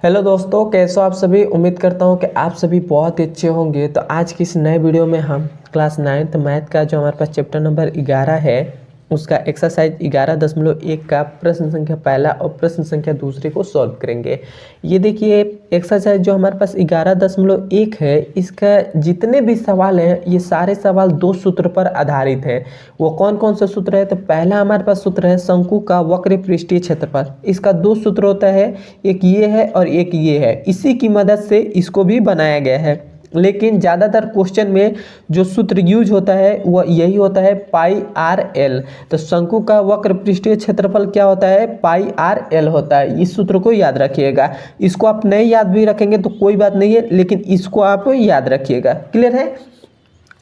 Hello दोस्तों, कैसे हो आप सभी। उम्मीद करता हूँ कि आप सभी बहुत ही अच्छे होंगे। तो आज की इस नए वीडियो में हम क्लास 9th मैथ का जो हमारे पास चैप्टर नंबर 11 है उसका एक्सरसाइज 11.1 का प्रश्न संख्या पहला और प्रश्न संख्या दूसरे को सॉल्व करेंगे। ये देखिए एक्सरसाइज जो हमारे पास 11.1 है, इसका जितने भी सवाल हैं ये सारे सवाल दो सूत्र पर आधारित है। वो कौन कौन से सूत्र है? तो पहला हमारे पास सूत्र है शंकु का वक्र पृष्ठीय क्षेत्रफल। इसका दो सूत्र होता है, एक ये है और एक ये है। इसी की मदद से इसको भी बनाया गया है, लेकिन ज़्यादातर क्वेश्चन में जो सूत्र यूज होता है वह यही होता है पाई आर एल। तो शंकु का वक्र पृष्ठीय क्षेत्रफल क्या होता है? पाई आर एल होता है। इस सूत्र को याद रखिएगा। इसको आप नहीं याद भी रखेंगे तो कोई बात नहीं है, लेकिन इसको आप याद रखिएगा। क्लियर है?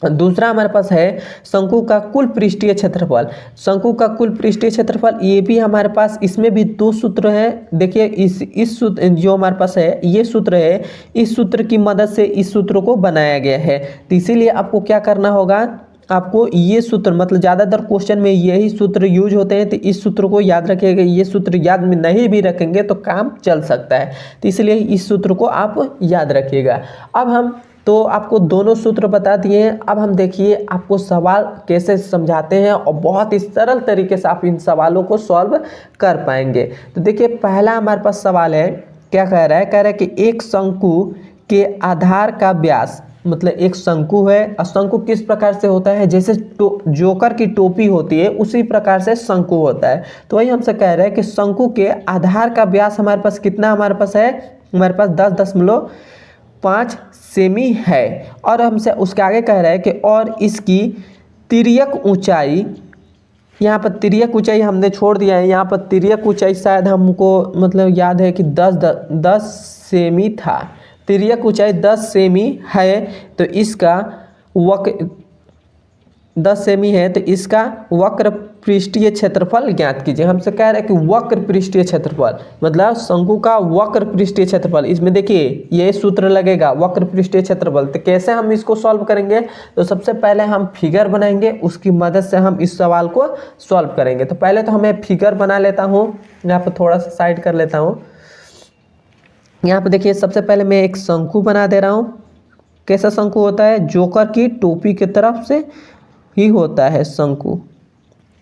दूसरा हमारे पास है शंकु का कुल पृष्ठीय क्षेत्रफल। शंकु का कुल पृष्ठीय क्षेत्रफल ये भी हमारे पास, इसमें भी दो सूत्र हैं। देखिए इस सूत्र जो हमारे पास है ये सूत्र है, इस सूत्र की मदद से इस सूत्र को बनाया गया है। तो इसीलिए आपको क्या करना होगा, आपको ये सूत्र मतलब ज़्यादातर क्वेश्चन में यही सूत्र यूज होते हैं, तो इस सूत्र को याद रखिएगा। ये सूत्र याद में नहीं भी रखेंगे तो काम चल सकता है, तो इसलिए इस सूत्र को आप याद रखिएगा। अब हम तो आपको दोनों सूत्र बता दिए हैं। अब हम देखिए आपको सवाल कैसे समझाते हैं और बहुत ही सरल तरीके से आप इन सवालों को सॉल्व कर पाएंगे। तो देखिए पहला हमारे पास सवाल है, क्या कह रहा है? कह रहा है कि एक शंकु के आधार का व्यास, मतलब एक शंकु है और शंकु किस प्रकार से होता है? जैसे जोकर की टोपी होती है उसी प्रकार से शंकु होता है। तो वही हमसे कह रहे हैं कि शंकु के आधार का व्यास हमारे पास कितना हमारे पास है? हमारे पास 10.5 सेमी है। और हमसे उसके आगे कह रहा है कि और इसकी तिर्यक ऊंचाई, यहाँ पर तिर्यक ऊंचाई हमने छोड़ दिया है। यहाँ पर तिर्यक ऊंचाई शायद हमको मतलब याद है कि 10 सेमी था। तिर्यक ऊंचाई 10 सेमी है, तो इसका वक्र 10 सेमी है, तो इसका वक्र पृष्ठीय क्षेत्रफल ज्ञात कीजिए। हमसे कह रहा है कि वक्र पृष्ठीय क्षेत्रफल मतलब शंकु का वक्र पृष्ठीय क्षेत्रफल। इसमें देखिए ये सूत्र लगेगा वक्र पृष्ठीय क्षेत्रफल। तो कैसे हम इसको सॉल्व करेंगे? तो सबसे पहले हम फिगर बनाएंगे, उसकी मदद से हम इस सवाल को सॉल्व करेंगे। तो पहले तो हमें फिगर बना लेता हूँ, यहाँ पर थोड़ा सा साइड कर लेता हूँ। यहाँ पर देखिए सबसे पहले मैं एक शंकु बना दे रहा हूँ। कैसा शंकु होता है? जोकर की टोपी की तरफ से ही होता है शंकु।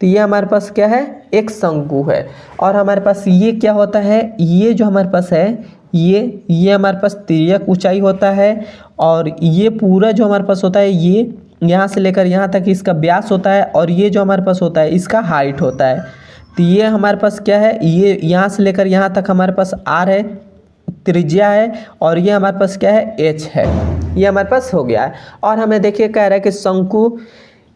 तो ये हमारे पास क्या है? एक शंकु है। और हमारे पास ये क्या होता है? ये जो हमारे पास है ये हमारे पास तिर्यक ऊंचाई होता है। और ये पूरा जो हमारे पास होता है ये यहाँ से लेकर यहाँ तक इसका व्यास होता है। और ये जो हमारे पास होता है इसका हाइट होता है। तो ये हमारे पास क्या है? ये यहाँ से लेकर यहाँ तक हमारे पास आर है, त्रिज्या है। और ये हमारे पास क्या है? एच है। ये हमारे पास हो गया है। और हमें देखिए कह रहा है कि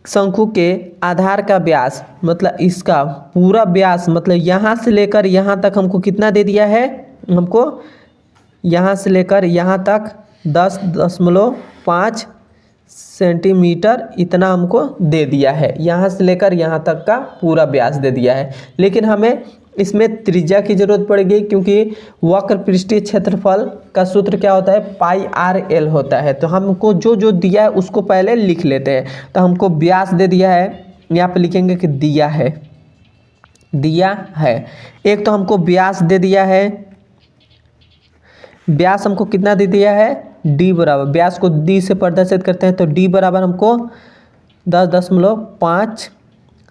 शंकु के आधार का व्यास मतलब इसका पूरा व्यास मतलब यहाँ से लेकर यहाँ तक हमको कितना दे दिया है? हमको यहाँ से लेकर यहाँ तक 10.5 सेंटीमीटर इतना हमको दे दिया है। यहाँ से लेकर यहाँ तक का पूरा व्यास दे दिया है, लेकिन हमें इसमें त्रिज्या की जरूरत पड़ेगी, क्योंकि वक्र पृष्ठीय क्षेत्रफल का सूत्र क्या होता है? पाई आर एल होता है। तो हमको जो जो दिया है उसको पहले लिख लेते हैं। तो हमको व्यास दे दिया है, यहाँ पे लिखेंगे कि दिया है एक। तो हमको व्यास दे दिया है, व्यास हमको कितना दे दिया है? डी बराबर, व्यास को डी से प्रदर्शित करते हैं, तो डी बराबर हमको 10.5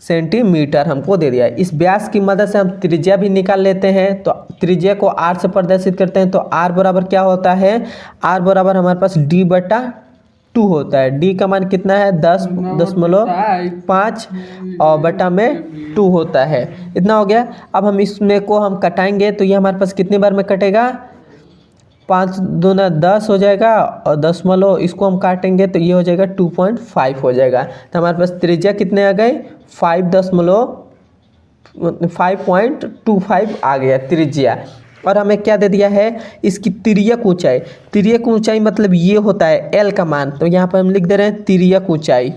सेंटीमीटर हमको दे दिया है। इस व्यास की मदद से हम त्रिज्या भी निकाल लेते हैं। तो त्रिज्या को आर से प्रदर्शित करते हैं, तो आर बराबर क्या होता है? आर बराबर हमारे पास d/2 होता है। डी का मान कितना है? 10.5 और बटा में 2 होता है। इतना हो गया। अब हम इसमें को हम कटाएंगे, तो ये हमारे पास कितनी बार में कटेगा? 5 दूना 10 हो जाएगा, और दशमलव इसको हम काटेंगे तो ये हो जाएगा 2.5 हो जाएगा। तो हमारे पास त्रिज्या कितने आ गए? 5.25 आ गया त्रिज्या। और हमें क्या दे दिया है? इसकी तिर्यक ऊंचाई। तिर्यक ऊंचाई मतलब ये होता है एल का मान। तो यहाँ पर हम लिख दे रहे हैं तिर्यक ऊंचाई।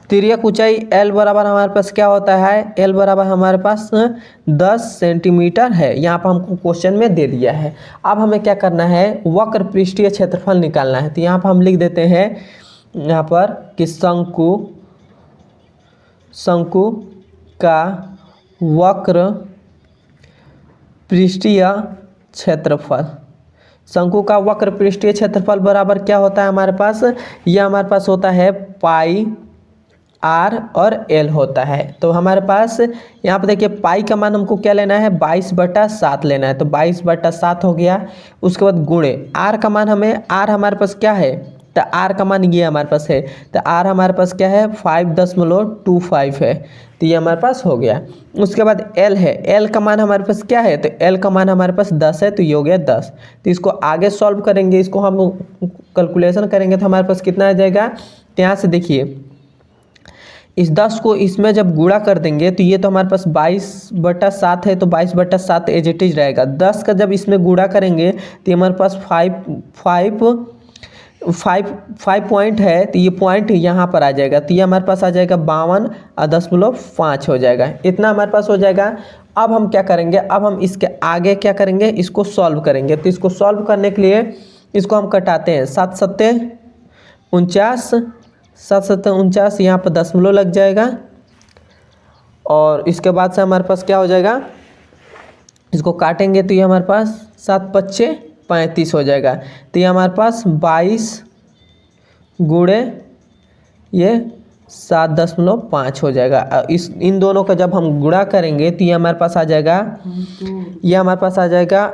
तिर्यक ऊंचाई एल बराबर हमारे पास क्या होता है? एल बराबर हमारे पास 10 सेंटीमीटर है। यहाँ पर हमको क्वेश्चन में दे दिया है। अब हमें क्या करना है? वक्र पृष्ठीय क्षेत्रफल निकालना है। तो यहाँ पर हम लिख देते हैं यहाँ पर कि शंकु शंकु का वक्र पृष्ठीय क्षेत्रफल। शंकु का वक्र पृष्ठीय क्षेत्रफल बराबर क्या होता है हमारे पास, यह हमारे पास होता है पाई आर और एल होता है। तो हमारे पास यहाँ पर देखिए पाई का मान हमको क्या लेना है, 22/7 लेना है, तो 22/7 हो गया। उसके बाद गुणे आर का मान आर हमारे पास क्या है, तो आर का मान ये हमारे पास है, तो आर हमारे पास क्या है 5.25 है, तो ये हमारे पास हो गया। उसके बाद एल है, एल का मान हमारे पास क्या है, तो एल का मान हमारे पास 10 है, तो ये हो गया 10। तो इसको आगे सॉल्व करेंगे, इसको हम कैलकुलेशन करेंगे तो हमारे पास कितना आ जाएगा। तो यहाँ से देखिए इस 10 को इसमें जब गुणा कर देंगे तो ये तो हमारे पास 22/7 है, तो 22/7 एज इट इज रहेगा। 10 का जब इसमें गुणा करेंगे तो हमारे पास 5 पॉइंट है, तो ये पॉइंट यहाँ पर आ जाएगा, तो ये हमारे पास आ जाएगा 52.5 हो जाएगा। इतना हमारे पास हो जाएगा। अब हम क्या करेंगे, अब हम इसके आगे क्या करेंगे, इसको सॉल्व करेंगे। तो इसको सॉल्व करने के लिए इसको हम कटाते हैं, 7 सत्ते 49, 7 सत्ते 49, यहाँ पर दशमलव लग जाएगा और इसके बाद से हमारे पास क्या हो जाएगा, इसको काटेंगे तो ये हमारे पास 7 पच्चे 35 हो जाएगा। तो ये हमारे पास 22 गुणे ये 7.5 हो जाएगा। इन दोनों का जब हम गुणा करेंगे तो ये हमारे पास आ जाएगा, ये हमारे पास आ जाएगा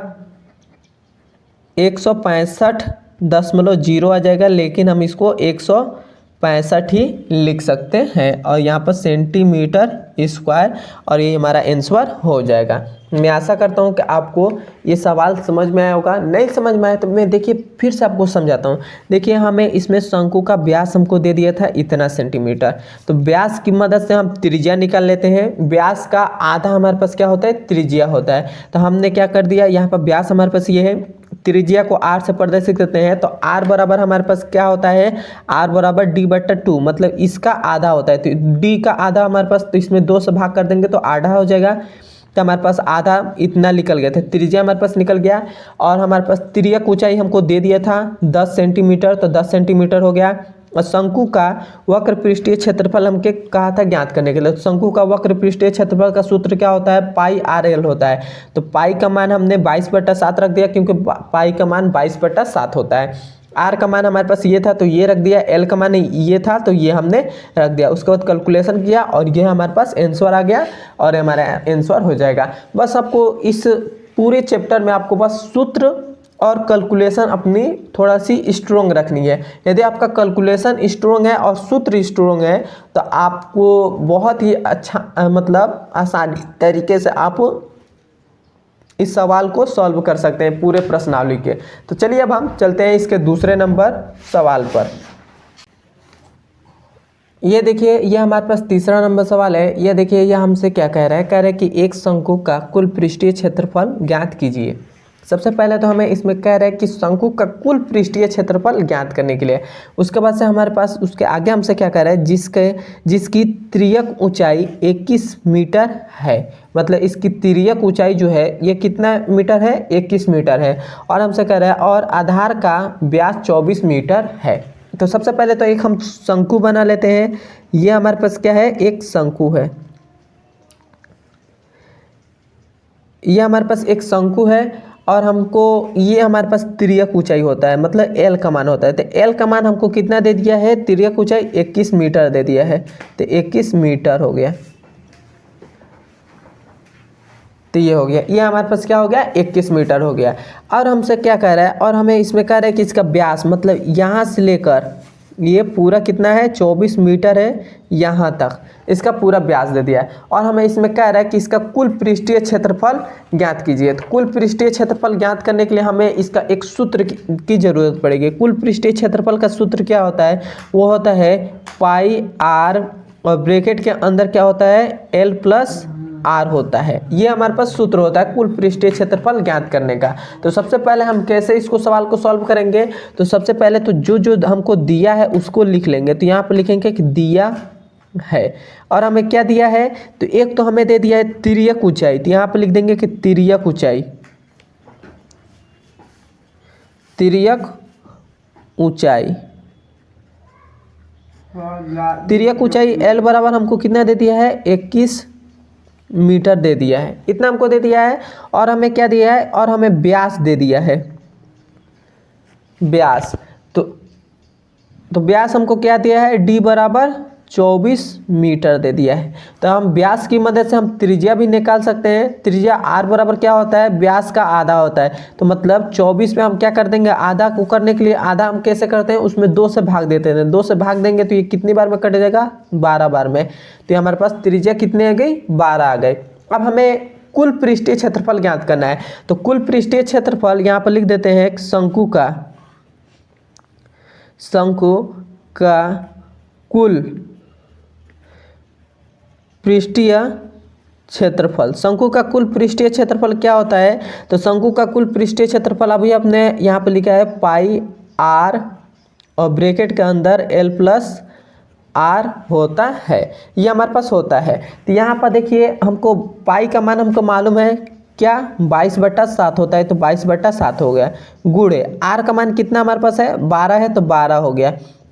165.0 आ जाएगा, लेकिन हम इसको 165 ही लिख सकते हैं और यहाँ पर सेंटीमीटर स्क्वायर, और ये हमारा आंसर हो जाएगा। मैं आशा करता हूँ कि आपको ये सवाल समझ में आया होगा। नहीं समझ में आया तो मैं देखिए फिर से आपको समझाता हूँ। देखिए हमें इसमें शंकु का व्यास हमको दे दिया था इतना सेंटीमीटर, तो व्यास की मदद से हम त्रिज्या निकाल लेते हैं। व्यास का आधा हमारे पास क्या होता है, त्रिज्या होता है। तो हमने क्या कर दिया, यहाँ पर व्यास हमारे पास ये है, त्रिज्या को r से प्रदर्शित करते हैं, तो r बराबर हमारे पास क्या होता है, r बराबर d/2, मतलब इसका आधा होता है। तो d का आधा हमारे पास, तो इसमें 2 से भाग कर देंगे तो आधा हो जाएगा। तो हमारे पास आधा इतना निकल गया था, त्रिज्या हमारे पास निकल गया। और हमारे पास तिर्यक ऊंचाई हमको दे दिया था 10 सेंटीमीटर, तो 10 सेंटीमीटर हो गया। और शंकु का वक्र पृष्ठीय क्षेत्रफल हमके कहा था ज्ञात करने के लिए, तो शंकु का वक्र पृष्ठीय क्षेत्रफल का सूत्र क्या होता है, पाई आर एल होता है। तो पाई का मान हमने 22/7 रख दिया, क्योंकि पाई का मान 22/7 होता है। आर का मान हमारे पास ये था तो ये रख दिया, एल का मान ये था तो ये हमने रख दिया। उसके बाद कैलकुलेशन किया और ये हमारे पास आंसर आ गया और हमारा आंसर हो जाएगा। बस आपको इस पूरे चैप्टर में आपको बस सूत्र और कैलकुलेशन अपनी थोड़ा सी स्ट्रोंग रखनी है। यदि आपका कैलकुलेशन स्ट्रोंग है और सूत्र स्ट्रोंग है तो आपको बहुत ही अच्छा मतलब आसानी तरीके से आप इस सवाल को सॉल्व कर सकते हैं पूरे प्रश्नावली के। तो चलिए अब हम चलते हैं इसके दूसरे नंबर सवाल पर। ये देखिए ये हमारे पास तीसरा नंबर सवाल है। ये देखिए ये हमसे क्या कह रहा है, कह रहा है कि एक शंकु का कुल पृष्ठीय क्षेत्रफल ज्ञात कीजिए। सबसे पहले तो हमें इसमें कह रहा है कि शंकु का कुल पृष्ठीय क्षेत्रफल ज्ञात करने के लिए, उसके बाद से हमारे पास उसके आगे हमसे क्या कह रहा है, जिसकी तिर्यक ऊंचाई 21 मीटर है। मतलब इसकी तिर्यक ऊंचाई जो है ये कितना मीटर है, 21 मीटर है। और हमसे कह रहा है और आधार का व्यास 24 मीटर है। तो सबसे पहले तो एक हम शंकु बना लेते हैं। ये हमारे पास क्या है, एक शंकु है। ये हमारे पास एक शंकु है और हमको ये हमारे पास तिर्यक ऊंचाई होता है, मतलब एल का मान होता है। तो एल का मान हमको कितना दे दिया है, तिर्यक ऊंचाई 21 मीटर दे दिया है, तो 21 मीटर हो गया। तो ये हो गया, ये हमारे पास क्या हो गया, 21 मीटर हो गया। और हमसे क्या कह रहा है, और हमें इसमें कह रहा है कि इसका व्यास मतलब यहाँ से लेकर ये पूरा कितना है, 24 मीटर है यहाँ तक, इसका पूरा व्यास दे दिया है। और हमें इसमें कह रहा है कि इसका कुल पृष्ठीय क्षेत्रफल ज्ञात कीजिए। तो कुल पृष्ठीय क्षेत्रफल ज्ञात करने के लिए हमें इसका एक सूत्र की जरूरत पड़ेगी। कुल पृष्ठीय क्षेत्रफल का सूत्र क्या होता है, वो होता है पाई आर और ब्रैकेट के अंदर क्या होता है, एल प्लस आर होता है। ये हमारे पास सूत्र होता है कुल पृष्ठीय क्षेत्रफल ज्ञात करने का। तो सबसे पहले हम कैसे इसको सवाल को सॉल्व करेंगे, तो सबसे पहले तो जो हमको दिया है उसको लिख लेंगे। तो यहाँ पर लिखेंगे कि दिया है और हमें क्या दिया है, तो एक तो हमें दे दिया है तिर्यक ऊंचाई, तो यहाँ पर लिख देंगे कि तिर्यक ऊंचाई, तिर्यक ऊंचाई तिर्यक ऊंचाई L बराबर हमको कितना दे दिया है 21 मीटर दे दिया है, इतना हमको दे दिया है। और हमें क्या दिया है, और हमें व्यास दे दिया है, व्यास। तो व्यास हमको क्या दिया है, D बराबर 24 मीटर दे दिया है। तो हम व्यास की मदद से हम त्रिज्या भी निकाल सकते हैं। त्रिज्या R बराबर क्या होता है, व्यास का आधा होता है। तो मतलब 24 में हम क्या कर देंगे, आधा को करने के लिए आधा हम कैसे करते हैं, उसमें 2 से भाग देते हैं। 2 से भाग देंगे तो ये कितनी बार में कट जाएगा, 12 बार में। तो हमारे पास त्रिज्या कितने आ गई, 12 आ गए। अब हमें कुल पृष्ठीय क्षेत्रफल ज्ञात करना है। तो कुल पृष्ठीय क्षेत्रफल यहाँ पर लिख देते हैं, एक शंकु का कुल पृष्ठीय क्षेत्रफल। शंकु का कुल पृष्ठीय क्षेत्रफल क्या होता है, तो शंकु का कुल पृष्ठीय क्षेत्रफल अभी आपने यहाँ पे लिखा है पाई r और ब्रैकेट के अंदर L प्लस r होता है, ये हमारे पास होता है। तो यहाँ पर देखिए हमको पाई का मान हमको मालूम है क्या, 22/7 होता है। तो 22/7 हो गया, गुणे r का मान कितना हमारे पास है, 12 है, तो 12 हो गया।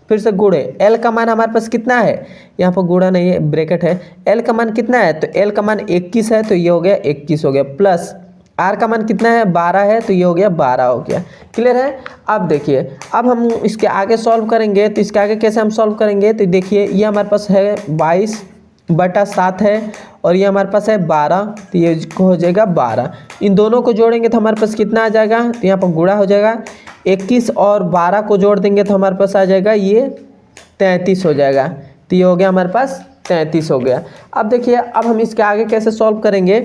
फिर से गुणे L का मान हमारे पास कितना है, यहाँ पर गुणा नहीं है, ब्रैकेट है। L का मान कितना है, तो L का मान 21 है, तो ये हो गया 21 हो गया, प्लस R का मान कितना है, 12 है, तो ये हो गया 12 हो गया। क्लियर है। अब देखिए, अब हम इसके आगे सॉल्व करेंगे। तो इसके आगे कैसे हम सॉल्व करेंगे, तो देखिए ये हमारे पास है 22/7 है, और ये हमारे पास है 12, तो ये हो जाएगा 12। इन दोनों को जोड़ेंगे तो हमारे पास कितना आ जाएगा, तो यहाँ पर गुणा हो जाएगा, 21 और 12 को जोड़ देंगे तो हमारे पास आ जाएगा ये 33 हो जाएगा। तो ये हो गया हमारे पास 33 हो गया। अब देखिए, अब हम इसके आगे कैसे सॉल्व करेंगे,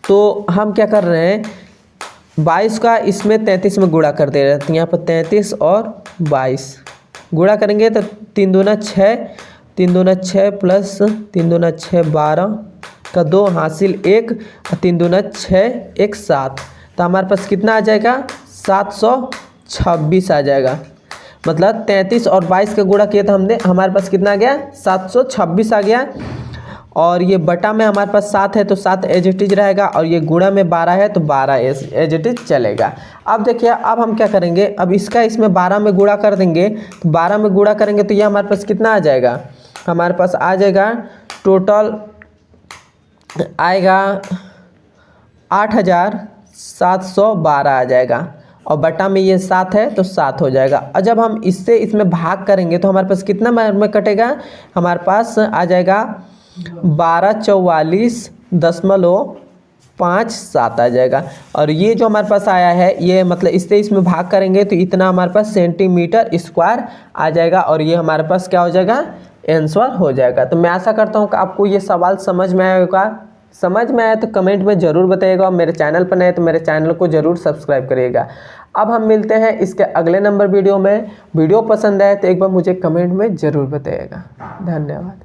तो हम क्या कर रहे हैं, 22 का इसमें 33 में गुणा कर दे रहे हैं। तो यहाँ पर 33 और 22 गुणा करेंगे तो 3 दूना 6, 3 दूना 6 प्लस 3 दूना 6 12 का 2 हासिल 1, और 3 दूना 6 1 7। तो हमारे पास कितना आ जाएगा, 726 आ जाएगा। मतलब 33 और 22 का गुणा किया था हमने, हमारे पास कितना आ गया, 726 आ गया। और ये बटा में हमारे पास 7 है, तो 7 एज इट इज रहेगा, और ये गुणा में 12 है, तो 12 एज इट इज चलेगा। अब देखिए, अब हम क्या करेंगे, अब इसका इसमें 12 में गुणा कर देंगे। तो 12 में गुणा करेंगे तो ये हमारे पास कितना आ जाएगा, हमारे पास आ जाएगा टोटल आएगा 8712 आ जाएगा, और बटा में ये 7 है, तो 7 हो जाएगा। और जब हम इससे इसमें भाग करेंगे तो हमारे पास कितना में कटेगा, हमारे पास आ जाएगा 1244.57 आ जाएगा। और ये जो हमारे पास आया है, ये मतलब इससे इसमें भाग करेंगे तो इतना हमारे पास सेंटीमीटर स्क्वायर आ जाएगा, और ये हमारे पास क्या हो जाएगा, आंसर हो जाएगा। तो मैं आशा करता हूँ कि आपको ये सवाल समझ में आया होगा। समझ में आया तो कमेंट में ज़रूर बताइएगा, और मेरे चैनल पर नए तो मेरे चैनल को ज़रूर सब्सक्राइब करिएगा। अब हम मिलते हैं इसके अगले नंबर वीडियो में। वीडियो पसंद आए तो एक बार मुझे कमेंट में ज़रूर बताइएगा। धन्यवाद।